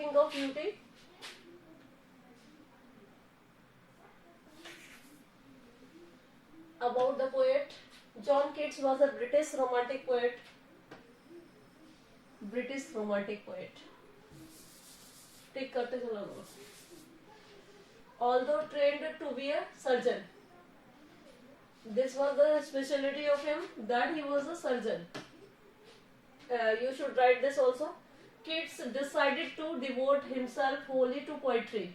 Think of beauty? About the poet, John Keats was a British romantic poet. British romantic poet. टिक करते चलो लो. Although trained to be a surgeon, this was the specialty of him, that he was a surgeon. You should write this also. Keats decided to devote himself wholly to poetry.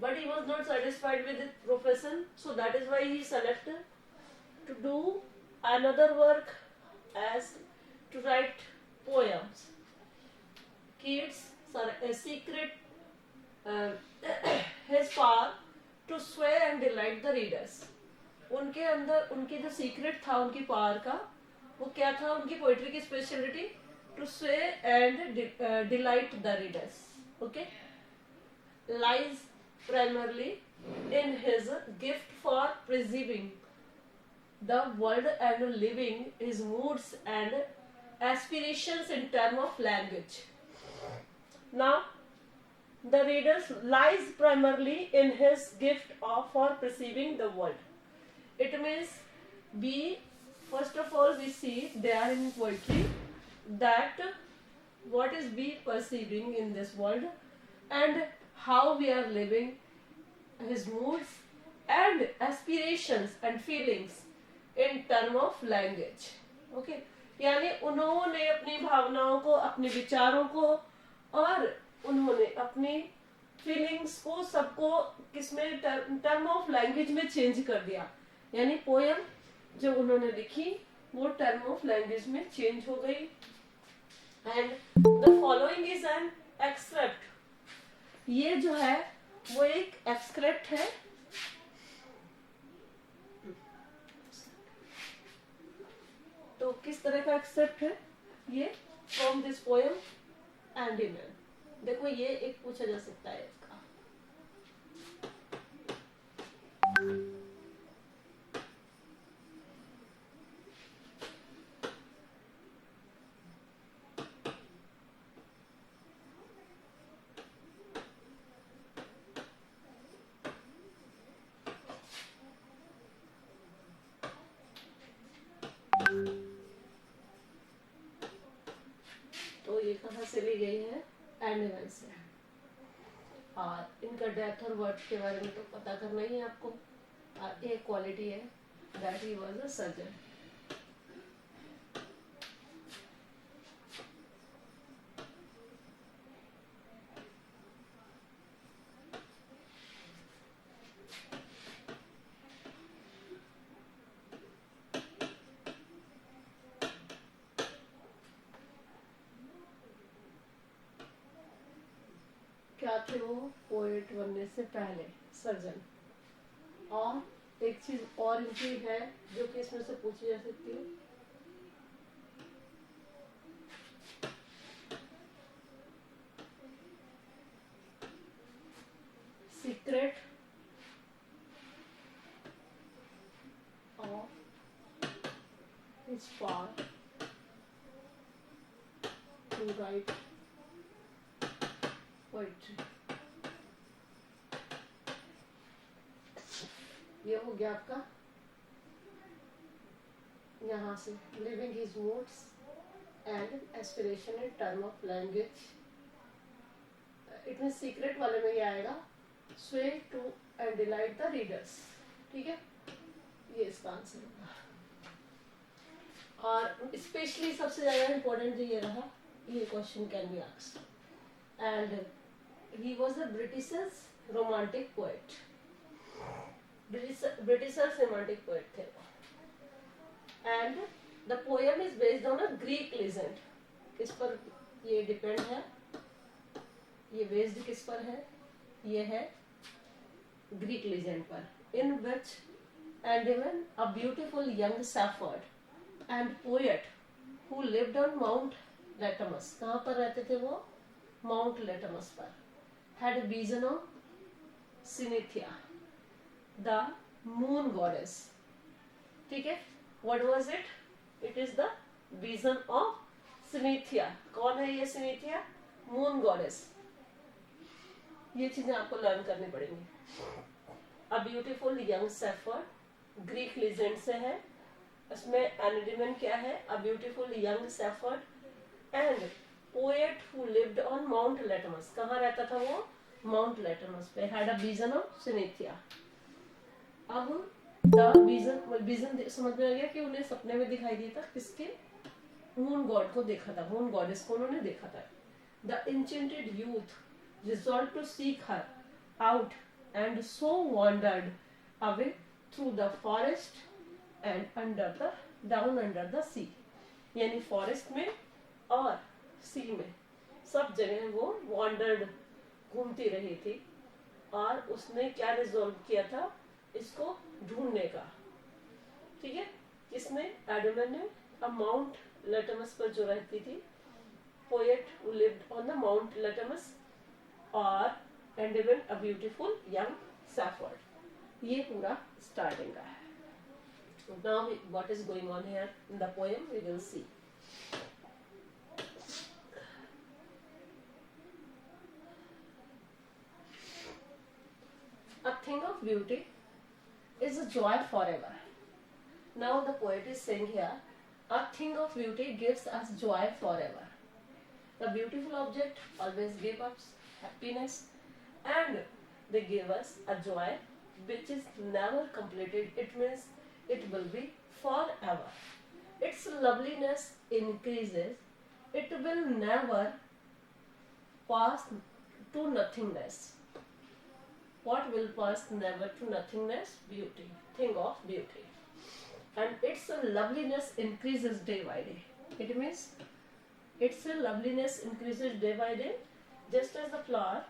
But he was not satisfied with his profession, so that is why he selected to do another work as to write poems. Keats a secret his power to sway and delight the readers. उनके अंदर उनके जो secret था उनकी power का, वो क्या था? उनकी पोइट्री की स्पेशलिटी टू स्वे and delight the readers. Okay, lies primarily in his gift for perceiving the world and living his moods and aspirations in terms of language. Now, the reader's lies primarily in his gift for perceiving the world. It means first of all we see there in poetry that what is we perceiving in this world and how we are living, his moods and aspirations and feelings in term of language. Okay, यानी उन्होंने अपनी भावनाओं को, अपने विचारों को और उन्होंने अपनी फीलिंग्स को सबको किसमें टर्म ऑफ लैंग्वेज में चेंज कर दिया. यानी पोयम जो उन्होंने लिखी वो टर्म ऑफ लैंग्वेज में चेंज हो गई. And the following is an extract. ये जो है वो एक एक्सक्रेप्ट है. तो किस तरह का एक्सक्रेप्ट है ये? From this poem Endymion. देखो ये एक पूछा जा सकता है इसका. तो ये कहाँ से ली गई है? एंडीमैन से. और इनका डेथ और बर्थ के बारे में तो पता करना ही है आपको. एक क्वालिटी है that he was a surgeon. क्या थे वो? पोएट बनने से पहले सर्जन. और एक चीज और इनकी है जो कि इसमें से पूछी जा सकती है. Secret of his power to write poetry. ये हो गया आपका यहाँ से living his moods and aspiration in term of language. It mean secret वाले में ये आएगा sway to and delight the readers. ठीक है, ये इसका आंसर होगा. और स्पेशली सबसे ज्यादा इम्पोर्टेंट जो ये रहा, ये question can be asked. And he was a British's romantic poet. British's romantic poet थे. And the poem is based on a Greek legend. किस पर ये डिपेंड है? ये बेस्ड किस पर है? ये है ग्रीक लेजेंड पर. In which Endymion, a beautiful young shepherd and poet who lived on Mount Latamus. कहाँ पर रहते थे वो? Mount Latamus पर. Had a vision of Cynthia, the moon goddess. ठीक है, what was it? It is the vision of Cynthia. कौन है ये Cynthia? मून गॉडेस, ये चीजें आपको लर्न करनी पड़ेंगी. A beautiful young shepherd Greek legend से है. इसमें एनाडिमन क्या है? A beautiful young shepherd and poet who lived on Mount Latmus. कहाँ रहता था वो? माउंट लेटमस पे. Had a vision of Cynthia. अब द विजन समझ में आ गया कि उन्हें सपने में दिखाई दिया था. किसके? मून गॉड को देखा था, मून गॉडेस को उन्होंने देखा था. The enchanted youth resolved to seek her out and so wandered away through the forest and down under the sea. यानी फॉरेस्ट में और सी में सब जगह वो वॉन्डर्ड घूमती रही थी और उसने क्या रिजॉल्व किया था? इसको ढूंढने का. ठीक है. किसने? एडमन ने. माउंट लेटमस पर जो रहती थी, poet who lived on the Mount Latamus, or Endymion a beautiful young safford. ये पूरा स्टार्टिंग का है. Now what is going on here in the poem we will see. A thing of beauty is a joy forever. Now the poet is saying here, a thing of beauty gives us joy forever. The beautiful object always gives us happiness and they give us a joy which is never completed. It means it will be forever. Its loveliness increases. It will never pass to nothingness. What will pass never to nothingness? Beauty. Thing of beauty. And its loveliness increases day by day. It means its loveliness increases day by day. Just as the flower,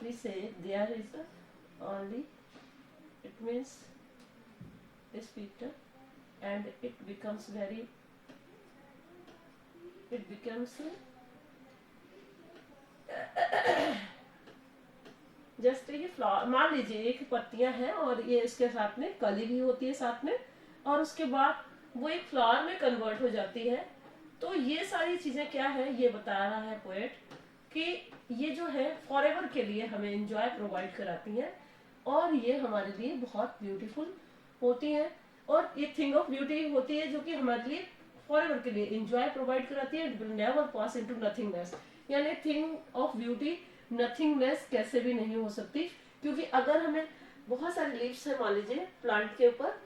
we say there is only, it means this picture, and it becomes just ये flower मान लीजिए एक पत्तियां हैं और ये इसके साथ में कली भी होती है साथ में, और उसके बाद वो एक फ्लावर में कन्वर्ट हो जाती है. तो ये सारी चीजें क्या है ये बता रहा है पोएट कि ये जो है फॉरएवर के लिए हमें एंजॉय प्रोवाइड कराती हैं और ये हमारे लिए बहुत ब्यूटीफुल होती हैं. और ये थिंग ऑफ ब्यूटी होती है जो कि हमारे लिए फॉरएवर के लिए एंजॉय प्रोवाइड कराती है. It will never pass into nothingness. यानी थिंग ऑफ ब्यूटी नथिंगनेस कैसे भी नहीं हो सकती, क्योंकि अगर हमें बहुत सारे लीव्स है मान लीजिए प्लांट के ऊपर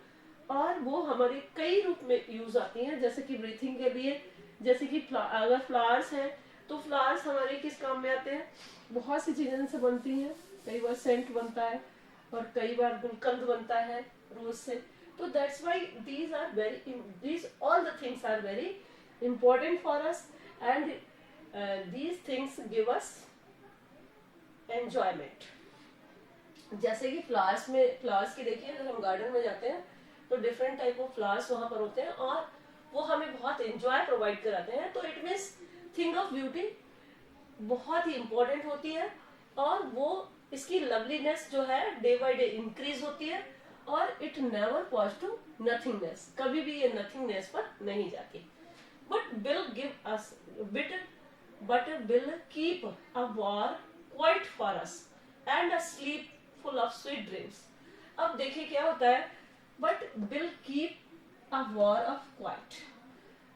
और वो हमारे कई रूप में यूज आती हैं, जैसे कि ब्रीथिंग के लिए, जैसे कि अगर फ्लावर्स हैं तो फ्लावर्स हमारे किस काम में आते हैं? बहुत सी चीजें से बनती हैं. कई बार सेंट बनता है और कई बार गुलकंद बनता है रोज से. तो that's why these all the things are very important for us and these things give us enjoyment. जैसे कि फ्लावर्स की देखिए, अगर हम गार्डन में जाते हैं तो डिफरेंट टाइप ऑफ फ्लावर्स वहां पर होते हैं और वो हमें बहुत एंजॉय प्रोवाइड कराते हैं. तो it means thing of beauty बहुत ही इंपॉर्टेंट होती है और वो इसकी लवलीनेस जो है डे बाय डे इंक्रीज होती है और it never pause to nothingness. कभी भी ये नथिंगनेस पर नहीं जाती. But will keep a war quiet for us and a sleep full of sweet dreams. अब देखिए क्या होता है. But will keep a war of quiet.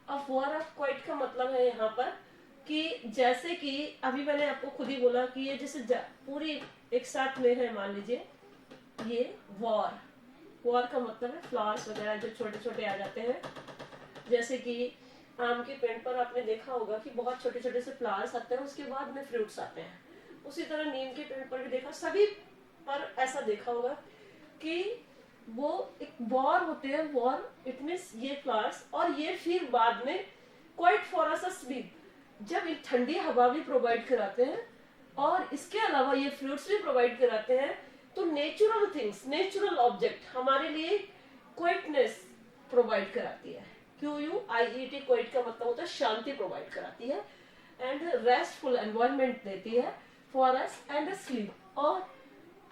A war of quiet का मतलब है यहाँ पर कि जैसे कि अभी मैंने आपको खुद ही बोला कि ये जैसे पूरी एक साथ में है, मान लीजिए ये वॉर का मतलब है फ्लावर्स वगैरह जो छोटे छोटे आ जाते हैं. जैसे कि आम के पेड़ पर आपने देखा होगा कि बहुत छोटे छोटे से फ्लावर्स आते हैं, उसके बाद में फ्रूट्स आते हैं. उसी तरह नीम के पेड़ पर भी देखा, सभी पर ऐसा देखा होगा कि वो एक वॉर होते हैं. वॉर इट मींस ये फ्लावर्स और ये फिर बाद में क्वाइट फॉर अस स्लीप, जब एक ठंडी हवा भी प्रोवाइड कराते हैं और इसके अलावा ये फ्रूट्स भी प्रोवाइड कराते हैं. तो नेचुरल थिंग्स, नेचुरल ऑब्जेक्ट हमारे लिए क्वाइटनेस प्रोवाइड कराती है. QUIET क्वाइट का मतलब होता है शांति प्रोवाइड कराती है एंड रेस्टफुल एनवायरनमेंट देती है फॉर अस एंड स्लीप, और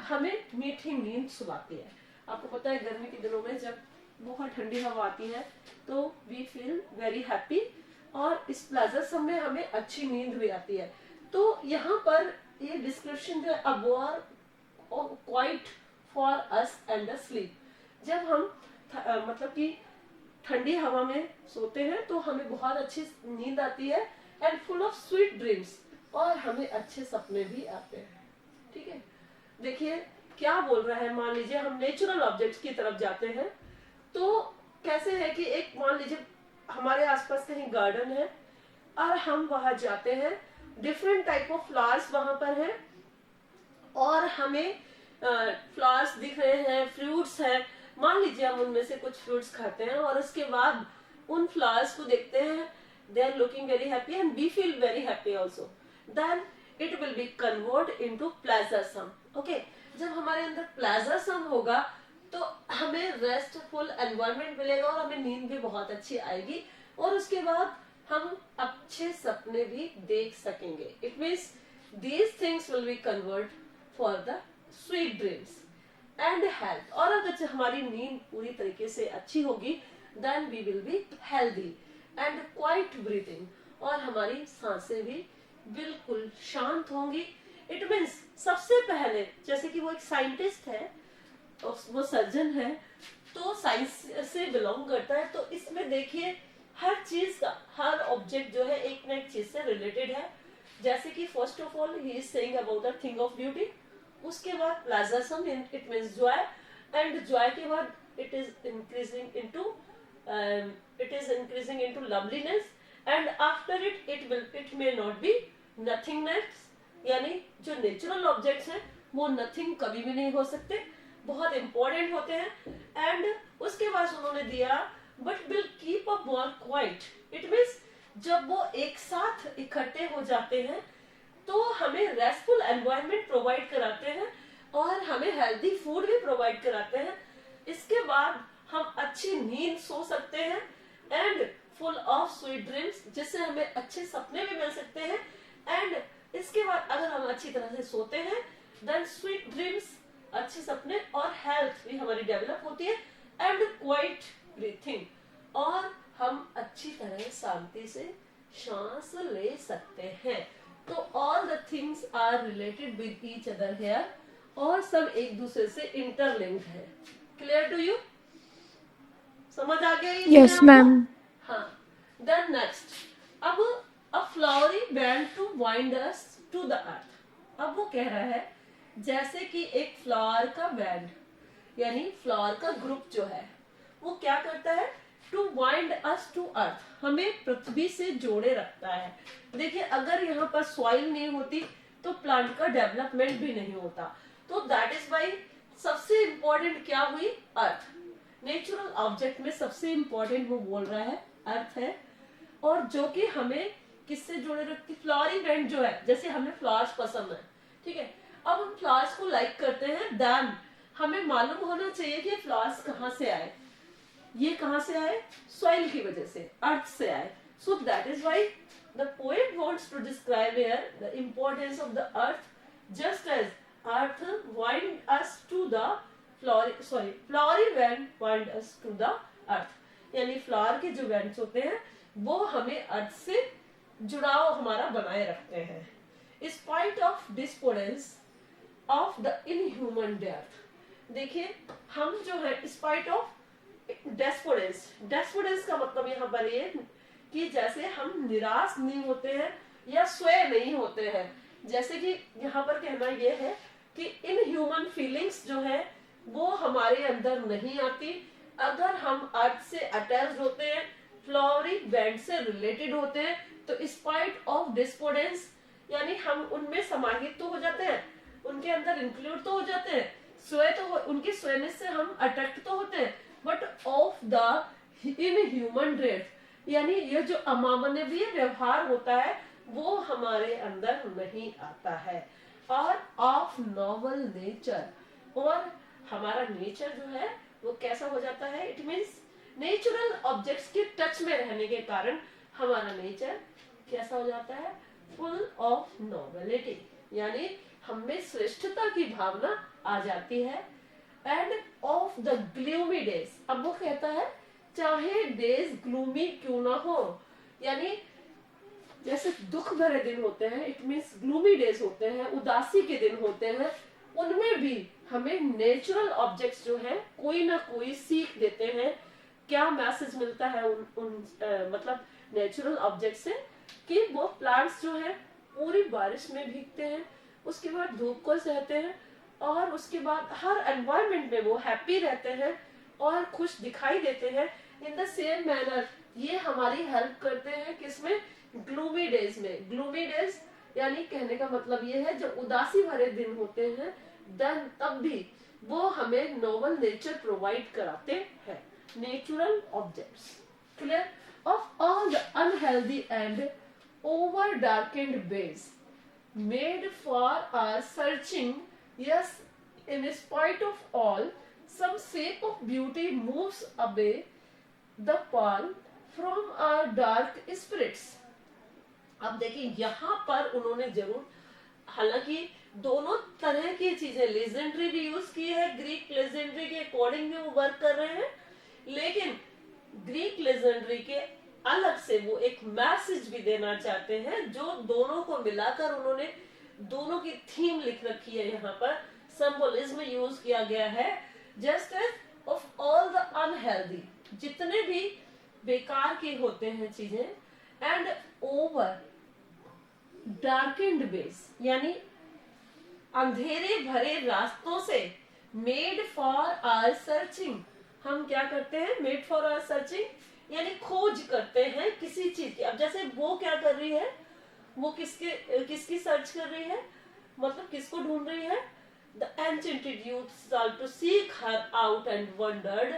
हमें मीठी नींद सुलाती है. आपको पता है गर्मी के दिनों में जब बहुत ठंडी हवा आती है तो वी फील वेरी हैप्पी और इस प्लेजर समय हमें अच्छी नींद भी आती है. तो यहाँ पर ये डिस्क्रिप्शन जो है अब quiet for us and sleep. जब हम मतलब कि ठंडी हवा में सोते हैं तो हमें बहुत अच्छी नींद आती है and full of sweet dreams, और हमें अच्छे सपने भी आते हैं। ठीक है, देखिए क्या बोल रहा है। मान लीजिए हम नेचुरल ऑब्जेक्ट्स की तरफ जाते हैं, तो कैसे है कि एक मान लीजिए हमारे आसपास कहीं गार्डन है और हम वहां जाते हैं, डिफरेंट टाइप ऑफ फ्लावर्स वहां पर हैं और हमें फ्लावर्स दिख रहे हैं, फ्रूट्स हैं। मान लीजिए हम उनमें से कुछ फ्रूट्स खाते हैं और उसके बाद उन फ्लावर्स को देखते हैं, they are looking very happy and we feel very happy also, then it will be convert into pleasure some. Okay, जब हमारे अंदर प्लेजर सम होगा तो हमें रेस्टफुल एनवायरनमेंट मिलेगा और हमें नींद भी बहुत अच्छी आएगी और उसके बाद हम अच्छे सपने भी देख सकेंगे। It means these things will be convert for the sweet dreams and health. और अगर हमारी नींद पूरी तरीके से अच्छी होगी then we will be healthy and quite breathing, और हमारी सांसें भी बिल्कुल शांत होंगी। इट मीन्स सबसे पहले, जैसे कि वो एक साइंटिस्ट है, वो सर्जन है, तो साइंस से बिलोंग करता है, तो इसमें देखिए हर चीज का, हर ऑब्जेक्ट जो है एक ना एक चीज से रिलेटेड है। जैसे कि first of all he is saying about the thing of beauty, उसके बाद pleasuresome it means joy, and joy के बाद it is increasing into loveliness, and after it may not be nothingness, यानी जो नेचुरल ऑब्जेक्ट्स हैं वो nothing कभी भी नहीं हो सकते, बहुत इंपॉर्टेंट होते हैं। एंड उसके बाद उन्होंने दिया but will keep a work quite. It means जब वो एक साथ इकट्ठे हो जाते हैं तो हमें रेस्टफुल एनवायरनमेंट प्रोवाइड कराते हैं और हमें हेल्दी फूड भी प्रोवाइड कराते हैं। इसके बाद हम अच्छी नींद सो सकते हैं and full of sweet dreams, जिससे हमें अच्छे सपने भी मिल सकते हैं। एंड इसके बाद अगर हम अच्छी तरह से सोते हैं देन स्वीट ड्रीम्स, अच्छे सपने, और हेल्थ भी हमारी डेवलप होती है एंड क्वाइट ब्रीथिंग, और हम अच्छी तरह शांति से सांस ले सकते हैं। तो all the things are related with each other here, और सब एक दूसरे से इंटरलिंक्ड है। Clear to you? समझ आ गया? Yes ma'am. हाँ, देन नेक्स्ट, अब a flowery band to wind us to the earth. अब वो कह रहा है जैसे कि एक फ्लावर का बैंड, यानी फ्लावर का ग्रुप जो है वो क्या करता है, to wind us to earth, हमें पृथ्वी से जोड़े रखता है। देखिए अगर यहाँ पर सॉइल नहीं होती तो प्लांट का डेवलपमेंट भी नहीं होता, तो दैट इज वाई सबसे इंपॉर्टेंट क्या हुई, अर्थ। नेचुरल ऑब्जेक्ट में सबसे इंपॉर्टेंट वो बोल रहा है अर्थ है, और जो कि हमें किससे जोड़े रखती, फ्लावरी बैंड जो है, जैसे हमें फ्लावर्स पसंद है, ठीक है, अब हम फ्लावर्स को लाइक करते हैं, देन हमें मालूम होना चाहिए कि फ्लावर्स कहाँ से आए। ये कहाँ से आए, सॉइल की वजह से, अर्थ से आए। So that is why the poet wants to describe here the importance of the earth, just as earth wind us to the flowery band wind us to the earth, यानी flower के जो bands होते हैं वो हमें अर्थ से जुड़ाव हमारा बनाए रखते हैं। Spite of despondence of the inhuman death, देखिए हम जो है स्पाइट ऑफ डेस्पोडेंस, डेस्पोडेंस का मतलब यहाँ पर ये कि जैसे हम निराश नहीं होते हैं या स्वयं नहीं होते हैं, जैसे कि यहाँ पर कहना ये है कि इनह्यूमन फीलिंग्स जो है वो हमारे अंदर नहीं आती अगर हम अर्थ से अटैच्ड होते हैं, फ्लावरी बैंड से रिलेटेड होते हैं, तो स्पाइट ऑफ डिस्पोर्डेंस यानी हम उनमें समाहित तो हो जाते हैं, उनके अंदर इंक्लूड तो हो जाते हैं, स्वयं तो उनकी स्वयंनेस से हम अट्रैक्ट तो होते हैं, but of the inhuman dread यानी ये जो अमानवीय व्यवहार होता है वो हमारे अंदर नहीं आता है। और ऑफ नॉवल नेचर, और हमारा नेचर जो है वो कैसा हो जाता है, इट मीन्स नेचुरल ऑब्जेक्ट्स के टच में रहने के कारण हमारा नेचर कैसा हो जाता है, फुल ऑफ नॉवेलिटी, यानी हमें श्रेष्ठता की भावना आ जाती है। End of the gloomy days, अब वो कहता है चाहे डेज ग्लूमी क्यों ना हो, यानी जैसे दुख भरे दिन होते हैं, इट मीन्स ग्लूमी डेज होते हैं, उदासी के दिन होते हैं, उनमें भी हमें नेचुरल ऑब्जेक्ट्स जो है कोई ना कोई सीख देते हैं। क्या मैसेज मिलता है मतलब नेचुरल ऑब्जेक्ट से, कि वो प्लांट्स जो है पूरी बारिश में भीगते हैं, उसके बाद धूप को सहते हैं, और उसके बाद हर एनवायरनमेंट में वो हैप्पी रहते हैं और खुश दिखाई देते हैं। इन द सेम मैनर ये हमारी हेल्प करते हैं किसमें, ग्लूमी डेज में। ग्लूमी डेज यानी कहने का मतलब ये है जब उदासी भरे दिन होते हैं, देन तब भी वो हमें नोबल नेचर प्रोवाइड कराते हैं, natural objects. Clear? Of all the unhealthy and over darkened ways made for our searching, yes, in spite of all, some shape of beauty moves away the pall from our dark spirits. अब देखिए यहाँ पर उन्होंने जरूर, हालांकि दोनों तरह की चीजें लेजेंडरी भी यूज की है, ग्रीक लेजेंडरी के अकॉर्डिंग भी वो वर्क कर रहे हैं, लेकिन ग्रीक लेजेंडरी के अलग से वो एक मैसेज भी देना चाहते हैं, जो दोनों को मिलाकर उन्होंने दोनों की थीम लिख रखी है। यहाँ पर सिंबलिज्म यूज किया गया है, just as of all the unhealthy, जितने भी बेकार के होते हैं चीजें, एंड ओवर डार्केंड वेज यानी अंधेरे भरे रास्तों से, मेड फॉर आवर सर्चिंग, हम क्या करते हैं, मेड फॉर आवर सर्चिंग यानी खोज करते हैं किसी चीज की। अब जैसे वो क्या कर रही है, वो किसकी सर्च कर रही है, मतलब किसको ढूंढ रही है, the ancient youths are to seek her out and wandered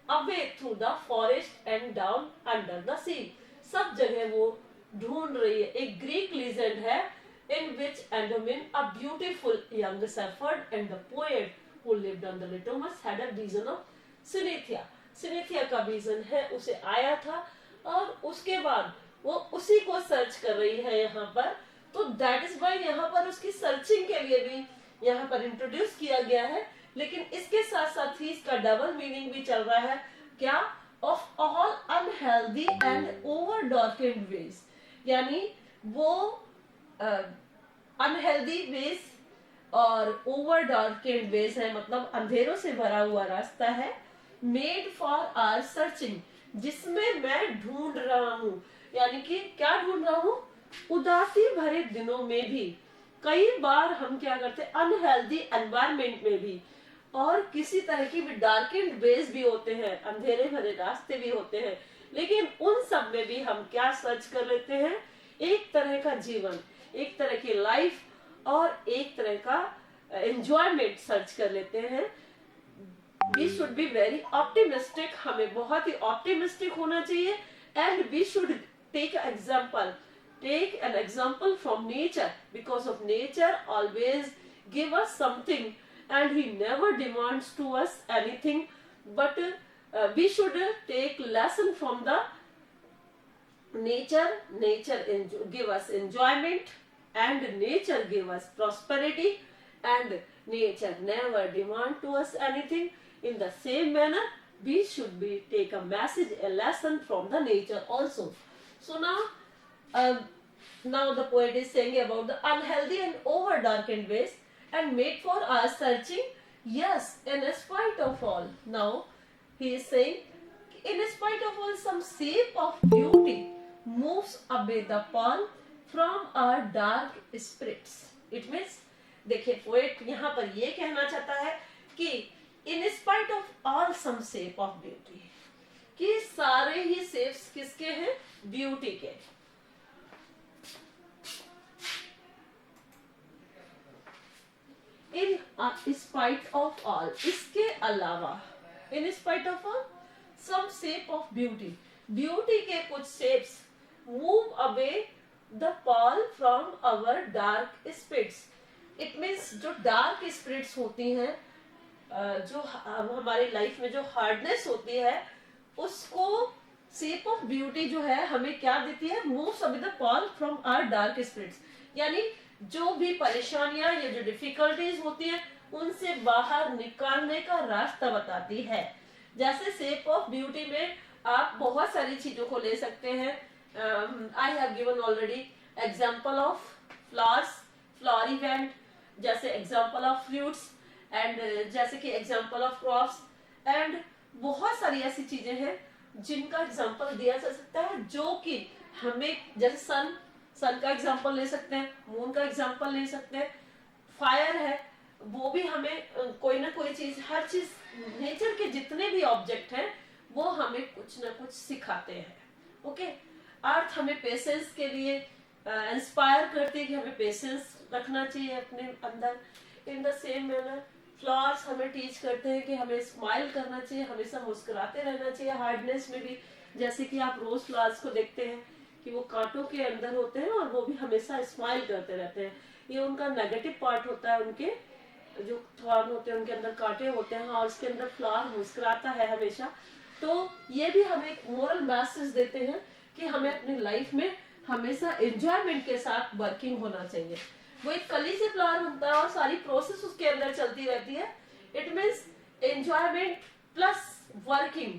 away through the forest and down under the sea. सब जगह वो ढूंढ रही है। एक ग्रीक लीजेंड है, in which Endymion, a beautiful young shepherd and the poet who lived on the Lithomus, had a vision of Cynetia. Cynetia का vision है, उसे आया था, और उसके बाद वो उसी को सर्च कर रही है यहाँ पर। तो दैट इज वाई यहाँ पर उसकी सर्चिंग के लिए भी यहाँ पर इंट्रोड्यूस किया गया है, लेकिन इसके साथ साथ ही इसका डबल मीनिंग भी चल रहा है। क्या? Of all unhealthy and over darkened ways, यानी वो अनहेल्दी वेज और ओवर डार्केंड वेज है, मतलब अंधेरों से भरा हुआ रास्ता है, मेड फॉर आवर सर्चिंग, जिसमें मैं ढूंढ रहा हूँ। यानी कि क्या ढूंढ रहा हूँ, उदासी भरे दिनों में भी, कई बार हम क्या करते हैं, अनहेल्दी एनवायरमेंट में भी, और किसी तरह की भी डार्केंड वेज भी होते हैं, अंधेरे भरे रास्ते भी होते हैं, लेकिन उन सब में भी हम क्या सर्च कर लेते हैं, एक तरह का जीवन, एक तरह की लाइफ और एक तरह का एंजॉयमेंट सर्च कर लेते हैं। We should be very optimistic, हमें बहुत ही ऑप्टिमिस्टिक होना चाहिए, and we should take an example from nature, because of nature always give us something and he never demands to us anything, but we should take lesson from the nature give us enjoyment, and nature give us prosperity, and nature never demand to us anything. In the same manner, we should be take a message, a lesson from the nature also. So now the poet is saying about the unhealthy and over darkened ways, and made for our searching, yes, in spite of all. Now he is saying, in spite of all, some shape of beauty moves away the pall from our dark spirits. It means, देखिए poet यहाँ पर ये कहना चाहता है कि in spite of all some shape of beauty, कि सारे ही शेप्स किसके हैं, ब्यूटी के। In spite of all, इसके अलावा, in spite of all some shape of beauty, beauty के कुछ shapes move away the pall from our dark spirits. It means जो dark spirits होती हैं, जो हमारी लाइफ में जो हार्डनेस होती है, उसको शेप ऑफ ब्यूटी जो है हमें क्या देती है, moves away the pall from our dark spirits, यानी जो भी परेशानियां या जो डिफिकल्टीज होती है उनसे बाहर निकालने का रास्ता बताती है। जैसे शेप ऑफ ब्यूटी में आप बहुत सारी चीजों को ले सकते हैं, I have given already example of flowers, flower event, जैसे example of fruits and जैसे कि example of crops and बहुत सारी ऐसी चीजें हैं जिनका एग्जाम्पल दिया जा सकता है, जो कि हमें जैसे सन का एग्जाम्पल ले सकते हैं, मून का एग्जाम्पल ले सकते हैं, फायर है, वो भी हमें कोई ना कोई चीज, हर चीज, नेचर के जितने भी ऑब्जेक्ट हैं वो हमें कुछ ना कुछ सिखाते हैं. ओके, अर्थ हमें पेशेंस के लिए इंस्पायर करती है कि हमें पेशेंस रखना चाहिए अपने अंदर. In the same manner flowers हमें टीच करते हैं कि हमें स्माइल करना चाहिए, हमेशा मुस्कुराते रहना चाहिए. हार्डनेस में भी जैसे कि आप रोज फ्लावर्स को देखते हैं कि वो कांटों के अंदर होते हैं और वो भी हमेशा स्माइल करते रहते हैं. ये उनका नेगेटिव पार्ट होता है, उनके जो थॉर्न होते हैं उनके अंदर कांटे होते हैं और उसके अंदर फ्लावर मुस्कुराता है हमेशा. तो ये भी हमें एक मोरल मैसेज देते हैं कि हमें अपनी लाइफ में हमेशा एंजॉयमेंट के साथ वर्किंग होना चाहिए. वो एक कली से फ्लावर बनता है और सारी प्रोसेस उसके अंदर चलती रहती है. It means enjoyment plus working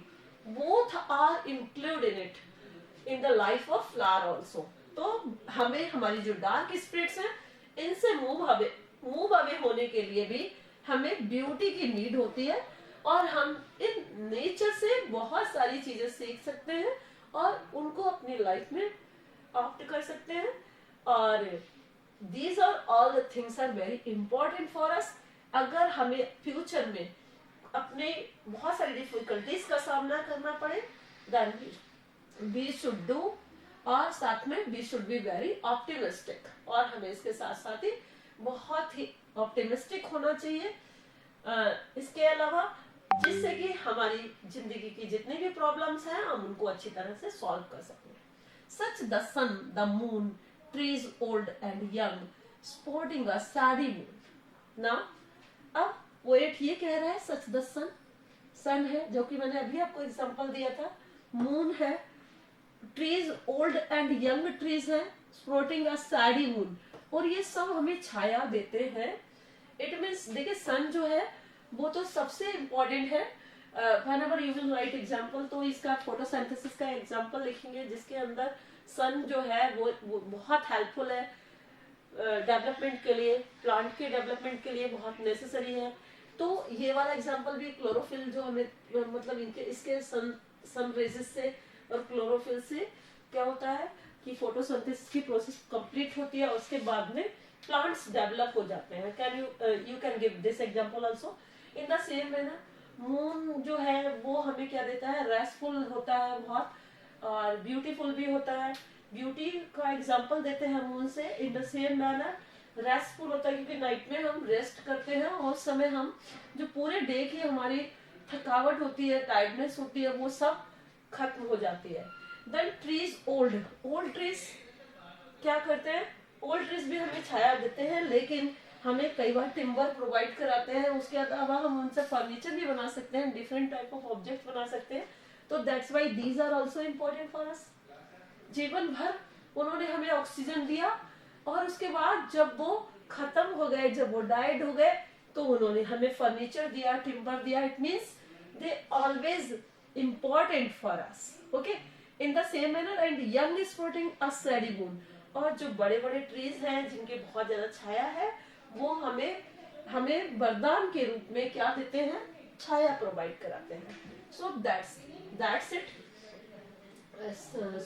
both are include in it in the life of flower also. तो हमें हमारी जो डार्क स्पिरिट्स हैं इनसे मूव अवे होने के लिए भी हमें ब्यूटी की नीड होती है और हम इन नेचर से बहुत सारी चीजें सीख सकते हैं और उनको अपनी लाइफ में ऑप्ट कर सकते हैं. और these are all the things are very important for us. अगर हमें फ्यूचर में अपने बहुत सारी डिफिकल्टीज का सामना करना पड़े then we should do, और साथ में we should be very optimistic, और हमें इसके साथ साथ ही बहुत ही ऑप्टिमिस्टिक होना चाहिए. इसके अलावा जिससे कि हमारी जिंदगी की जितनी भी प्रॉब्लम्स हैं हम उनको अच्छी तरह से सॉल्व कर सकें. Such the sun the moon trees old and young sporting a saddy moon. Now, अब पोएट ये कह रहा है सच द सन, सन है जो कि मैंने अभी आपको एग्जांपल दिया था, मून है, trees old and young trees है, स्पोर्टिंग अ सैडी मून, और ये सब हमें छाया देते हैं. इट मीन्स देखिए सन जो है वो तो सबसे इम्पोर्टेंट है. whenever you will write example तो इसका फोटोसिंथेसिस का एग्जांपल लिखेंगे जिसके अंदर सन जो है वो बहुत हेल्पफुल है डेवलपमेंट के लिए, प्लांट के डेवलपमेंट के लिए बहुत नेसेसरी है. तो ये वाला एग्जांपल भी क्लोरोफिल जो हमें मतलब इसके सन रेजेस से और क्लोरोफिल से क्या होता है कि फोटोसिंथेसिस की प्रोसेस कंप्लीट होती है, उसके बाद में प्लांट्स डेवलप हो जाते हैं. You can give this example also. In the same manner moon जो है वो हमें क्या देता है, रेस्टफुल होता है बहुत और ब्यूटीफुल भी होता है. ब्यूटी का एग्जांपल देते हैं मून से. In the same manner restful होता है क्योंकि नाइट में हम रेस्ट करते हैं और उस समय हम जो पूरे डे की हमारी थकावट होती है, टायर्डनेस होती है, वो सब खत्म हो जाती है. देन ट्रीज ओल्ड ट्रीज क्या करते हैं, ओल्ड ट्रीज भी हमें छाया देते हैं लेकिन हमें कई बार टिम्बर प्रोवाइड कराते हैं. उसके अलावा हम उनसे फर्नीचर भी बना सकते हैं, डिफरेंट टाइप ऑफ ऑब्जेक्ट बना सकते हैं. तो that's why these are also important for us. जीवन भर उन्होंने हमें ऑक्सीजन दिया और उसके बाद जब वो खत्म हो गए, जब वो डाइड हो गए, तो उन्होंने हमें फर्नीचर दिया, टिम्बर दिया. It means they always important for us. Okay, in the same manner and young is sporting a सैडी moon. और जो बड़े बड़े ट्रीज हैं जिनके बहुत ज्यादा छाया है वो हमें वरदान के रूप में क्या देते हैं, छाया प्रोवाइड कराते हैं. So that's it.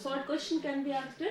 Short question can be asked.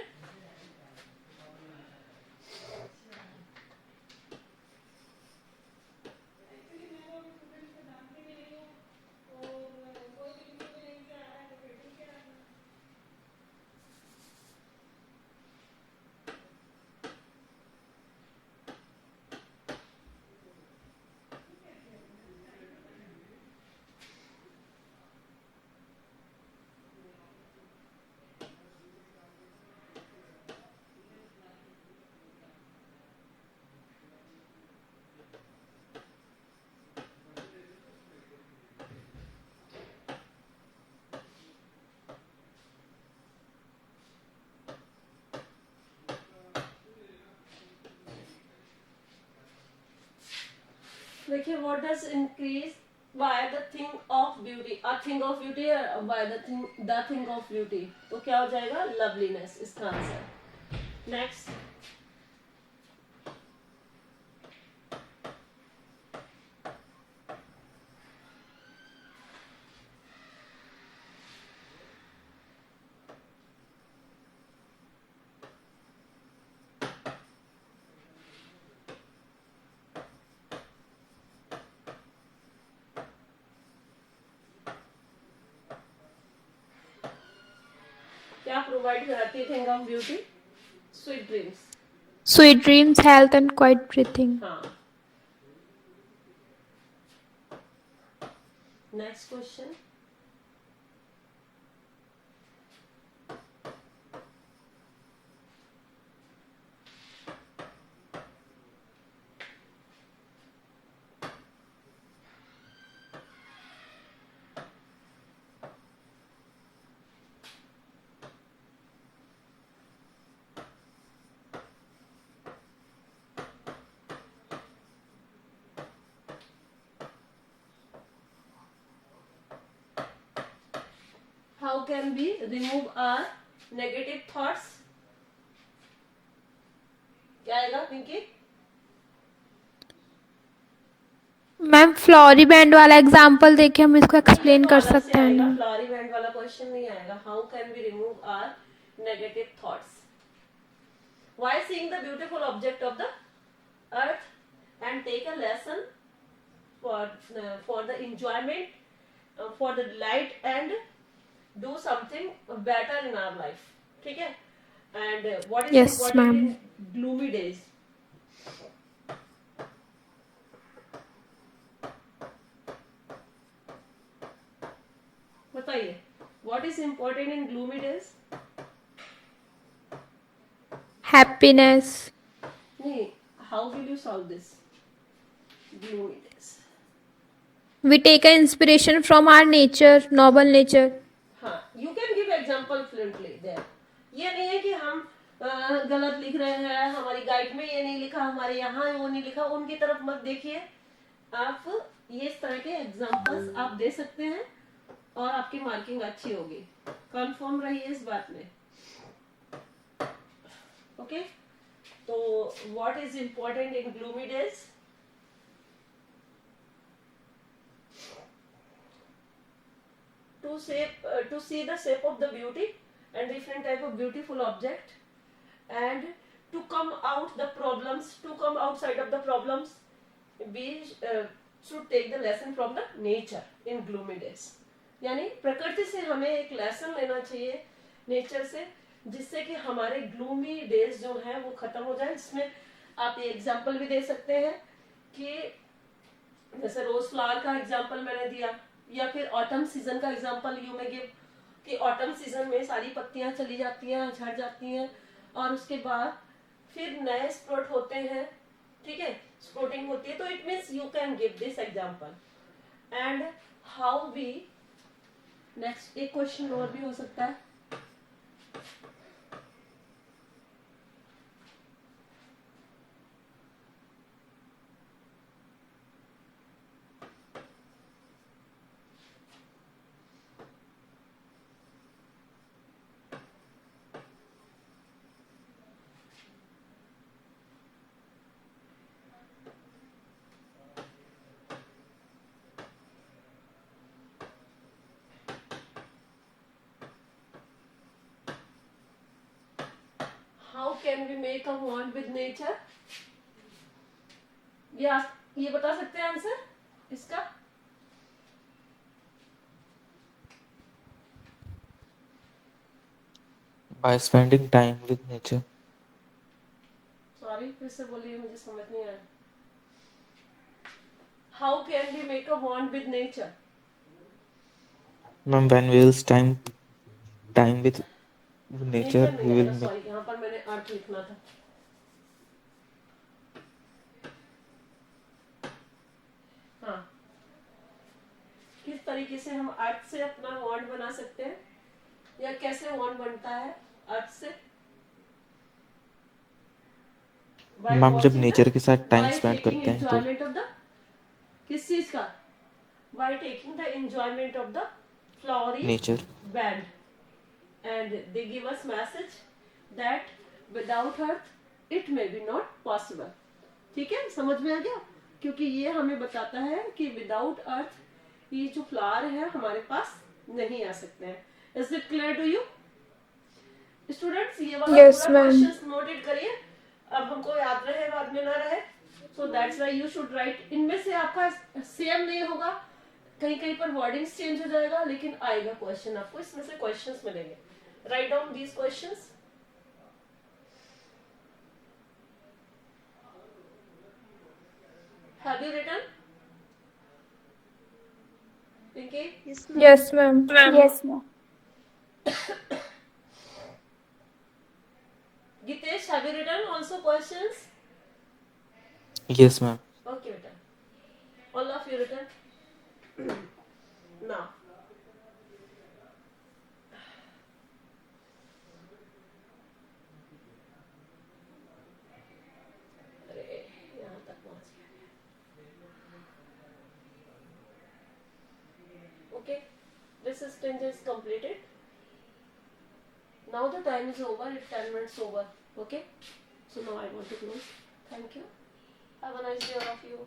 देखिए what does increase By the thing of beauty, a thing of beauty, by the thing of beauty, तो क्या हो जाएगा? Loveliness इसका आंसर. Next. क्या प्रोवाइड कराती है thing of beauty? Sweet dreams. Sweet dreams, health, and quiet breathing. हाँ. Next question. How can we remove our negative thoughts? क्या आएगा पिंकी? मैम फ्लोरी बैंड वाला एग्जाम्पल देके हम इसको एक्सप्लेन कर सकते हैं ना. फ्लोरी बैंड वाला क्वेश्चन नहीं आएगा. How can we remove our negative thoughts? Why seeing the beautiful object of the earth and take a lesson for the enjoyment, for the delight and do something better in our life. ठीक है? And what is Yes, important ma'am. in gloomy days? बताइए. What is important in gloomy days? Happiness. नहीं. How will you solve this? Gloomy days. We take an inspiration from our nature, noble nature. हाँ. You can give example fluently there. ये नहीं है कि हम गलत लिख रहे हैं. हमारी गाइड में ये नहीं लिखा, हमारे यहाँ वो नहीं लिखा. उनकी तरफ मत देखिए. आप ये इस तरह के एग्जांपल्स आप दे सकते हैं और आपकी मार्किंग अच्छी होगी. कंफर्म रहिए इस बात में. ओके. तो what is important in gloomy days? To see the shape of the beauty and different type of beautiful object, and to come outside of the problems. We should take the lesson from the nature in gloomy days. यानी प्रकृति से हमें एक lesson लेना चाहिए nature से, जिससे कि हमारे ग्लूमी डेज जो हैं वो खत्म हो जाए. इसमें आप ये एग्जांपल भी दे सकते हैं कि जैसे रोज फ्लावर का एग्जांपल मैंने दिया, या फिर ऑटम सीजन का एग्जांपल यू में गिव कि ऑटम सीजन में सारी पत्तियां चली जाती हैं, झड़ जाती हैं, और उसके बाद फिर नए स्प्रोट होते हैं. ठीक है? स्प्रोटिंग होती है. तो it means you can give this example. And how we next एक क्वेश्चन और भी हो सकता है. How can we make a bond with nature? ये बता सकते हैं आंसर इसका? By spending time with nature. Sorry, फिर से बोलिए, मुझे समझ नहीं आया. How can we make a bond with nature? Ma'am, when we will spend time with nature, we will make. Sorry, यहाँ पर मैंने अर्थ लिखना था. हाँ. किस तरीके से हम अर्थ से अपना बॉन्ड बना सकते हैं, या कैसे बॉन्ड बनता है अर्थ से? मैम, जब नेचर के साथ टाइम स्पेंड करते हैं तो किस चीज का? by taking the enjoyment of the flowery nature. band, and they give us message that without earth it may be not possible. ठीक है, समझ में आ गया? क्योंकि ये हमें बताता है कि विदाउट अर्थ ये जो फ्लावर है हमारे पास नहीं आ सकते हैं. Is it clear to you students? ये वाला Yes, पूरा ma'am. क्वेश्चन नोटेड करिए. अब हमको याद रहे बाद में ना रहे, so that's why you should write. इनमें से आपका सेम नहीं होगा, कहीं कहीं पर वर्डिंग्स चेंज हो जाएगा, लेकिन आएगा क्वेश्चन. आपको इसमें से क्वेश्चंस मिलेंगे. Write down these questions. Have you written? Pinky? Yes, ma'am. Yes, ma'am. Gitesh, have you written also questions? Yes, ma'am. Okay, written. All of you written? Now. अरे, यहाँ तक पहुँच गया. Okay, this sentence is completed. Now the time is over. It's 10 minutes over. Okay, so now I want to close. Thank you. Have a nice day, all of you.